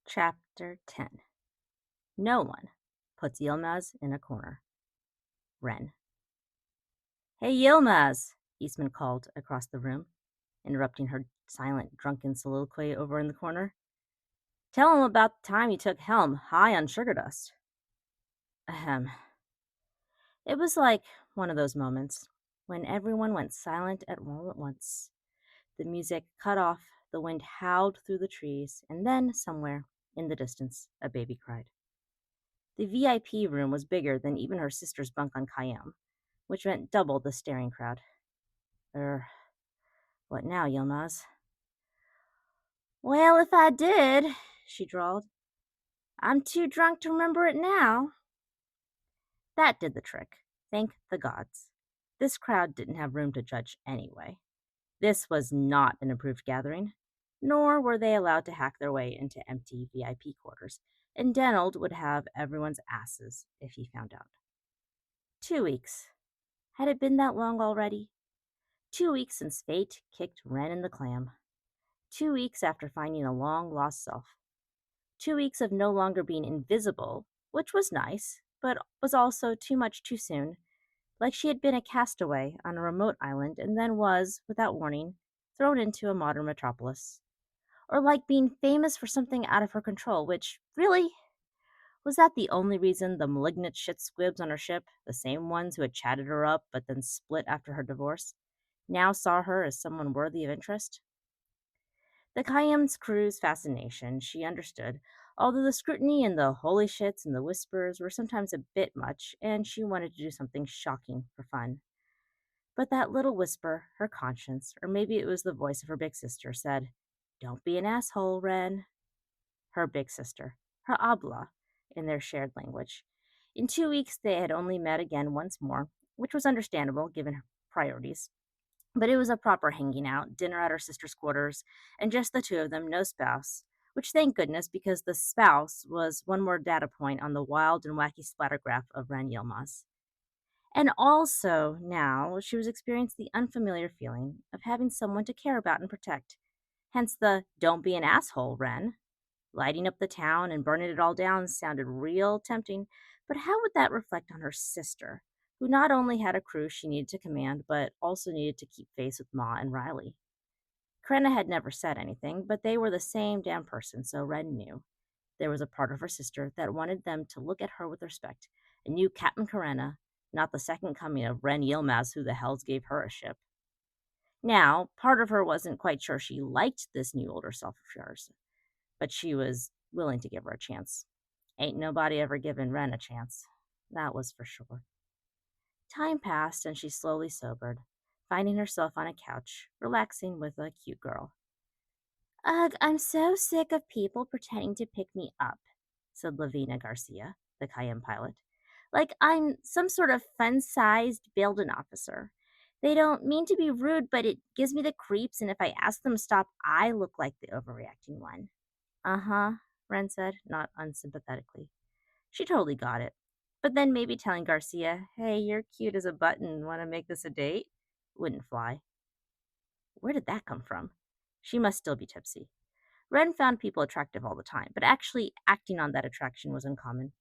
Chapter 10. No one puts Yilmaz in a corner. Wren. Hey, Yilmaz, Eastman called across the room, interrupting her silent, drunken soliloquy over in the corner. Tell him about the time you took Helm high on sugar dust. Ahem. It was like one of those moments when everyone went silent all at once. The music cut off, the wind howled through the trees, and then, somewhere in the distance, a baby cried. The VIP room was bigger than even her sister's bunk on Kayam, which meant double the staring crowd. Er, what now, Yilmaz? Well, if I did, she drawled. I'm too drunk to remember it now. That did the trick. Thank the gods. This crowd didn't have room to judge anyway. This was not an approved gathering, nor were they allowed to hack their way into empty VIP quarters, and Denold would have everyone's asses if he found out. 2 weeks. Had it been that long already? 2 weeks since fate kicked Wren in the clam. 2 weeks after finding a long-lost self. 2 weeks of no longer being invisible, which was nice, but was also too much too soon, like she had been a castaway on a remote island and then was, without warning, thrown into a modern metropolis. Or like being famous for something out of her control, which, really, was that the only reason the malignant shit squibs on her ship, the same ones who had chatted her up but then split after her divorce, now saw her as someone worthy of interest? The Khayyam's crew's fascination, she understood, although the scrutiny and the holy shits and the whispers were sometimes a bit much, and she wanted to do something shocking for fun. But that little whisper, her conscience, or maybe it was the voice of her big sister, said, "Don't be an asshole, Wren." Her big sister, her Abla, in their shared language. In 2 weeks they had only met again once more, which was understandable given her priorities. But it was a proper hanging out, dinner at her sister's quarters, and just the two of them, no spouse. Which, thank goodness, because the spouse was one more data point on the wild and wacky splattergraph of Ren Yilmaz. And also, now, she was experiencing the unfamiliar feeling of having someone to care about and protect. Hence the "don't be an asshole, Ren." Lighting up the town and burning it all down sounded real tempting, but how would that reflect on her sister, who not only had a crew she needed to command, but also needed to keep face with Ma and Riley? Krenna had never said anything, but they were the same damn person, so Ren knew. There was a part of her sister that wanted them to look at her with respect, and knew Captain Karenna, not the second coming of Ren Yilmaz, who the hells gave her a ship. Now, part of her wasn't quite sure she liked this new older self of hers, but she was willing to give her a chance. Ain't nobody ever given Wren a chance. That was for sure. Time passed and she slowly sobered, finding herself on a couch, relaxing with a cute girl. Ugh, I'm so sick of people pretending to pick me up, said Lavina Garcia, the Cayenne pilot. Like I'm some sort of fun-sized building officer. They don't mean to be rude, but it gives me the creeps, and if I ask them to stop, I look like the overreacting one. Uh-huh, Wren said, not unsympathetically. She totally got it. But then maybe telling Garcia, "Hey, you're cute as a button, want to make this a date?" wouldn't fly. Where did that come from? She must still be tipsy. Wren found people attractive all the time, but actually acting on that attraction was uncommon.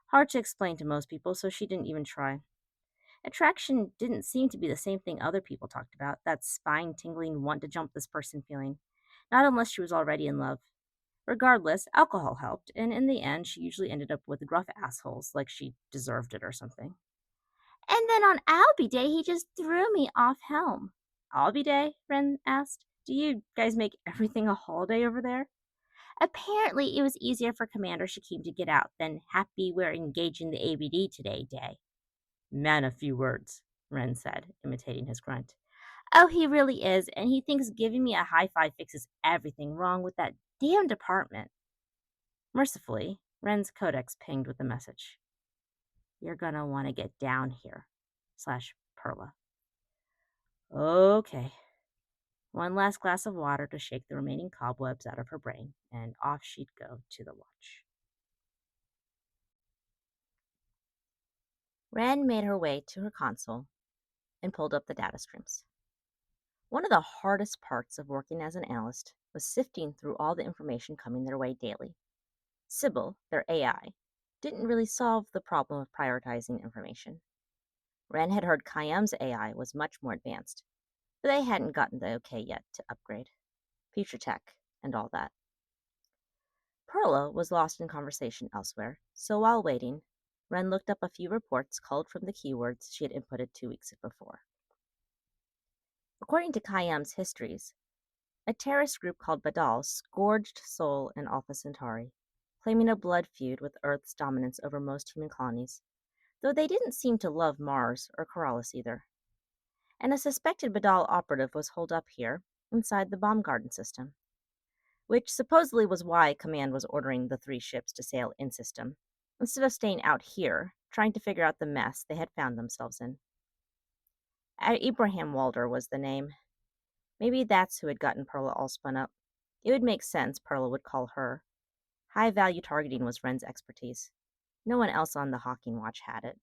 Hard to explain to most people, so she didn't even try. Attraction didn't seem to be the same thing other people talked about, that spine tingling want to jump this person feeling. Not unless she was already in love. Regardless, alcohol helped, and in the end, she usually ended up with gruff assholes, like she deserved it or something. And then on Albie Day, he just threw me off helm. Albie Day? Ren asked. Do you guys make everything a holiday over there? Apparently, it was easier for Commander Shakim to get out than "happy we're engaging the ABD today" day. Man of few words, Ren said, imitating his grunt. Oh, he really is, and he thinks giving me a high five fixes everything wrong with that damn department. Mercifully, Ren's codex pinged with a message. You're gonna want to get down here. /Perla. Okay. One last glass of water to shake the remaining cobwebs out of her brain, and off she'd go to the watch. Ren made her way to her console and pulled up the data streams. One of the hardest parts of working as an analyst was sifting through all the information coming their way daily. Sybil, their AI, didn't really solve the problem of prioritizing information. Wren had heard Khayyam's AI was much more advanced, but they hadn't gotten the okay yet to upgrade. Future tech and all that. Perla was lost in conversation elsewhere, so while waiting, Wren looked up a few reports culled from the keywords she had inputted 2 weeks before. According to Khayyam's histories, a terrorist group called Badal scourged Sol and Alpha Centauri, claiming a blood feud with Earth's dominance over most human colonies, though they didn't seem to love Mars or Corellis either. And a suspected Badal operative was holed up here, inside the bomb garden system, which supposedly was why Command was ordering the 3 ships to sail in system, instead of staying out here, trying to figure out the mess they had found themselves in. Ibrahim Walder was the name. Maybe that's who had gotten Perla all spun up. It would make sense Perla would call her. High-value targeting was Wren's expertise. No one else on the Hawking Watch had it.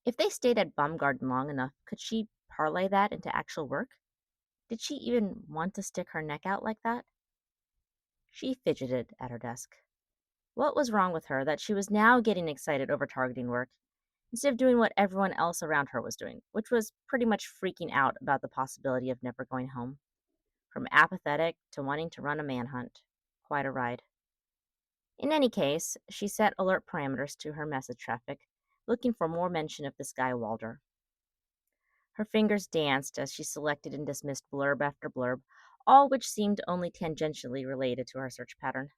If they stayed at Baumgarten long enough, could she parlay that into actual work? Did she even want to stick her neck out like that? She fidgeted at her desk. What was wrong with her that she was now getting excited over targeting work, instead of doing what everyone else around her was doing, which was pretty much freaking out about the possibility of never going home? From apathetic to wanting to run a manhunt. Quite a ride. In any case, she set alert parameters to her message traffic, looking for more mention of this guy Walder. Her fingers danced as she selected and dismissed blurb after blurb, all which seemed only tangentially related to her search pattern.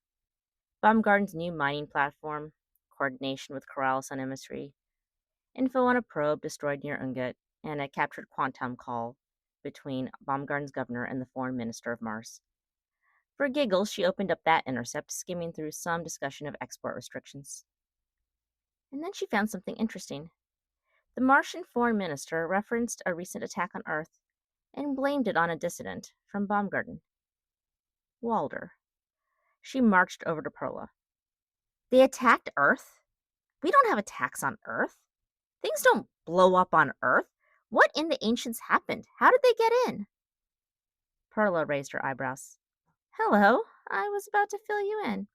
Baumgarten's new mining platform, coordination with Corrales on imagery, info on a probe destroyed near Ungut, and a captured quantum call between Baumgarten's governor and the foreign minister of Mars. For giggles, she opened up that intercept, skimming through some discussion of export restrictions. And then she found something interesting. The Martian foreign minister referenced a recent attack on Earth and blamed it on a dissident from Baumgarten. Walder. She marched over to Perla. They attacked Earth? We don't have attacks on Earth. Things don't blow up on Earth. What in the ancients happened? How did they get in? Perla raised her eyebrows. Hello, I was about to fill you in.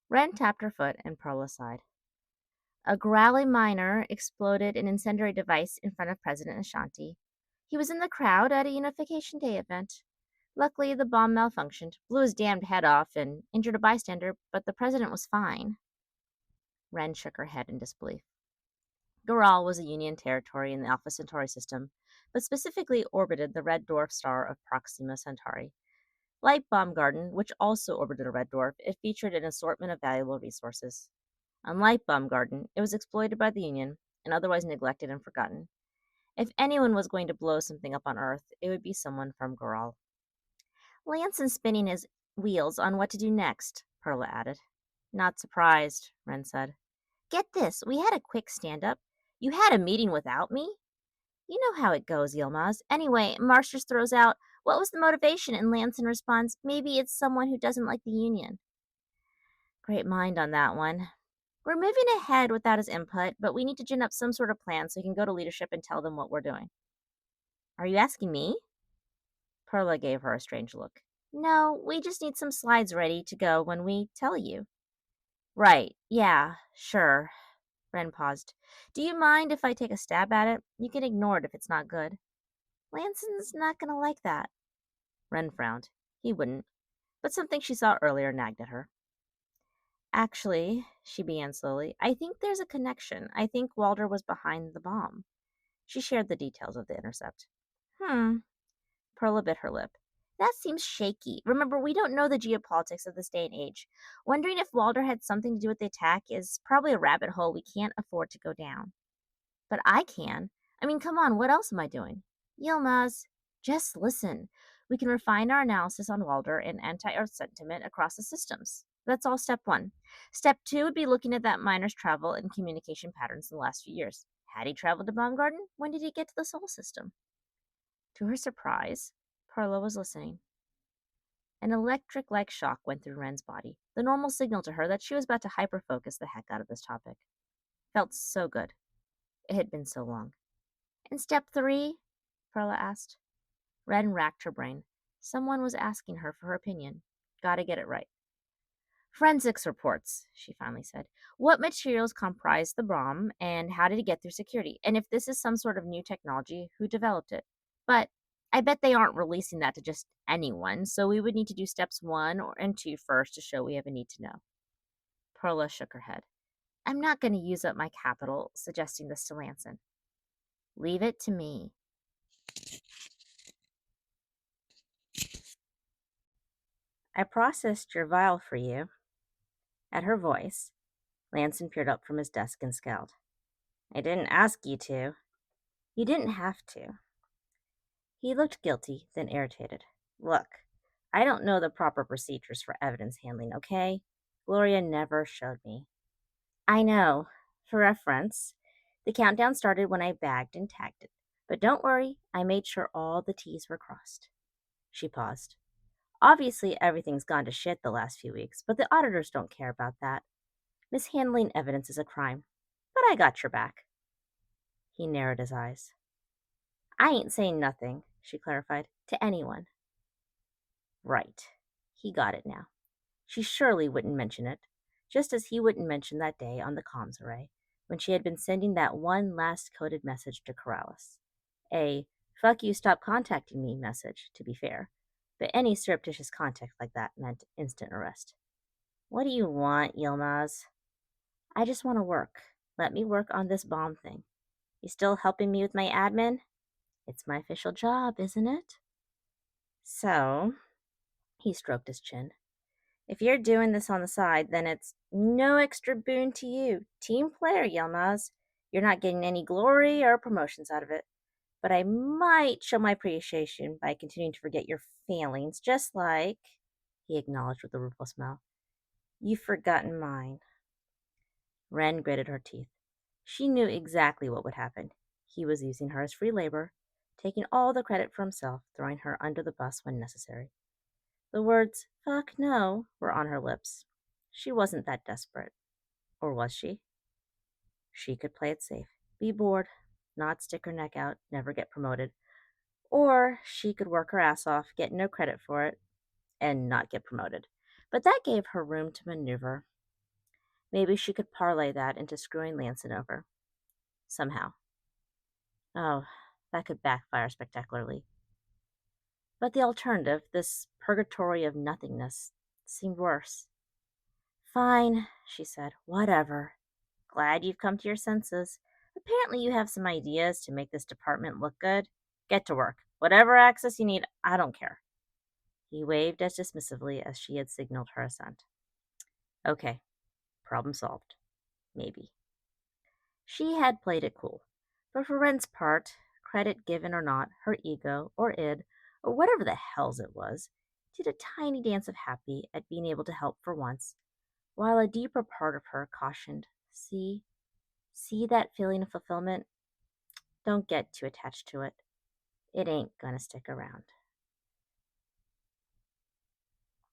Wren tapped her foot and Perla sighed. A growly miner exploded an incendiary device in front of President Ashanti. He was in the crowd at a Unification Day event. Luckily, the bomb malfunctioned, blew his damned head off, and injured a bystander, but the president was fine. Wren shook her head in disbelief. Goral was a Union territory in the Alpha Centauri system, but specifically orbited the red dwarf star of Proxima Centauri. Like Baumgarten, which also orbited a red dwarf, it featured an assortment of valuable resources. Unlike Baumgarten, it was exploited by the Union and otherwise neglected and forgotten. If anyone was going to blow something up on Earth, it would be someone from Goral. Lanson's spinning his wheels on what to do next, Perla added. Not surprised, Wren said. Get this, we had a quick stand-up. You had a meeting without me? You know how it goes, Yilmaz. Anyway, Marsh just throws out, what was the motivation? And Lanson responds, maybe it's someone who doesn't like the Union. Great mind on that one. We're moving ahead without his input, but we need to gin up some sort of plan so we can go to leadership and tell them what we're doing. Are you asking me? Perla gave her a strange look. No, we just need some slides ready to go when we tell you. Right, yeah, sure. Wren paused. Do you mind if I take a stab at it? You can ignore it if it's not good. Lanson's not going to like that. Wren frowned. He wouldn't. But something she saw earlier nagged at her. Actually, she began slowly, I think there's a connection. I think Walder was behind the bomb. She shared the details of the intercept. Perla bit her lip. That seems shaky. Remember, we don't know the geopolitics of this day and age. Wondering if Walder had something to do with the attack is probably a rabbit hole we can't afford to go down. But I can. I mean, come on, what else am I doing? Yilmaz, just listen. We can refine our analysis on Walder and anti-Earth sentiment across the systems. That's all step 1. Step 2 would be looking at that miner's travel and communication patterns in the last few years. Had he traveled to Baumgarten? When did he get to the Sol system? To her surprise, Perla was listening. An electric-like shock went through Wren's body, the normal signal to her that she was about to hyper-focus the heck out of this topic. Felt so good. It had been so long. And step 3? Perla asked. Wren racked her brain. Someone was asking her for her opinion. Gotta get it right. Forensics reports, she finally said. What materials comprise the bomb and how did it get through security? And if this is some sort of new technology, who developed it? But I bet they aren't releasing that to just anyone, so we would need to do steps 1 and 2 first to show we have a need to know. Perla shook her head. I'm not going to use up my capital suggesting this to Lanson. Leave it to me. I processed your vial for you. At her voice, Lanson peered up from his desk and scowled. I didn't ask you to. You didn't have to. He looked guilty, then irritated. Look, I don't know the proper procedures for evidence handling, okay? Gloria never showed me. I know. For reference, the countdown started when I bagged and tagged it. But don't worry, I made sure all the T's were crossed. She paused. Obviously, everything's gone to shit the last few weeks, but the auditors don't care about that. Mishandling evidence is a crime. But I got your back. He narrowed his eyes. I ain't saying nothing, she clarified, to anyone. Right. He got it now. She surely wouldn't mention it, just as he wouldn't mention that day on the comms array when she had been sending that one last coded message to Corrales. A fuck you, stop contacting me message, to be fair, but any surreptitious contact like that meant instant arrest. What do you want, Yilmaz? I just want to work. Let me work on this bomb thing. You still helping me with my admin? It's my official job, isn't it? So, he stroked his chin. If you're doing this on the side, then it's no extra boon to you. Team player, Yilmaz. You're not getting any glory or promotions out of it. But I might show my appreciation by continuing to forget your failings, just like, he acknowledged with a rueful smile, you've forgotten mine. Wren gritted her teeth. She knew exactly what would happen. He was using her as free labor, taking all the credit for himself, throwing her under the bus when necessary. The words, fuck no, were on her lips. She wasn't that desperate. Or was she? She could play it safe, be bored, not stick her neck out, never get promoted. Or she could work her ass off, get no credit for it, and not get promoted. But that gave her room to maneuver. Maybe she could parlay that into screwing Lanson over. Somehow. Oh, that could backfire spectacularly. But the alternative, this purgatory of nothingness, seemed worse. Fine, she said. Whatever. Glad you've come to your senses. Apparently you have some ideas to make this department look good. Get to work. Whatever access you need, I don't care. He waved as dismissively as she had signaled her assent. Okay, problem solved. Maybe. She had played it cool. But for Wren's part, credit given or not, her ego, or id, or whatever the hells it was, did a tiny dance of happy at being able to help for once, while a deeper part of her cautioned, see that feeling of fulfillment? Don't get too attached to it. It ain't gonna stick around.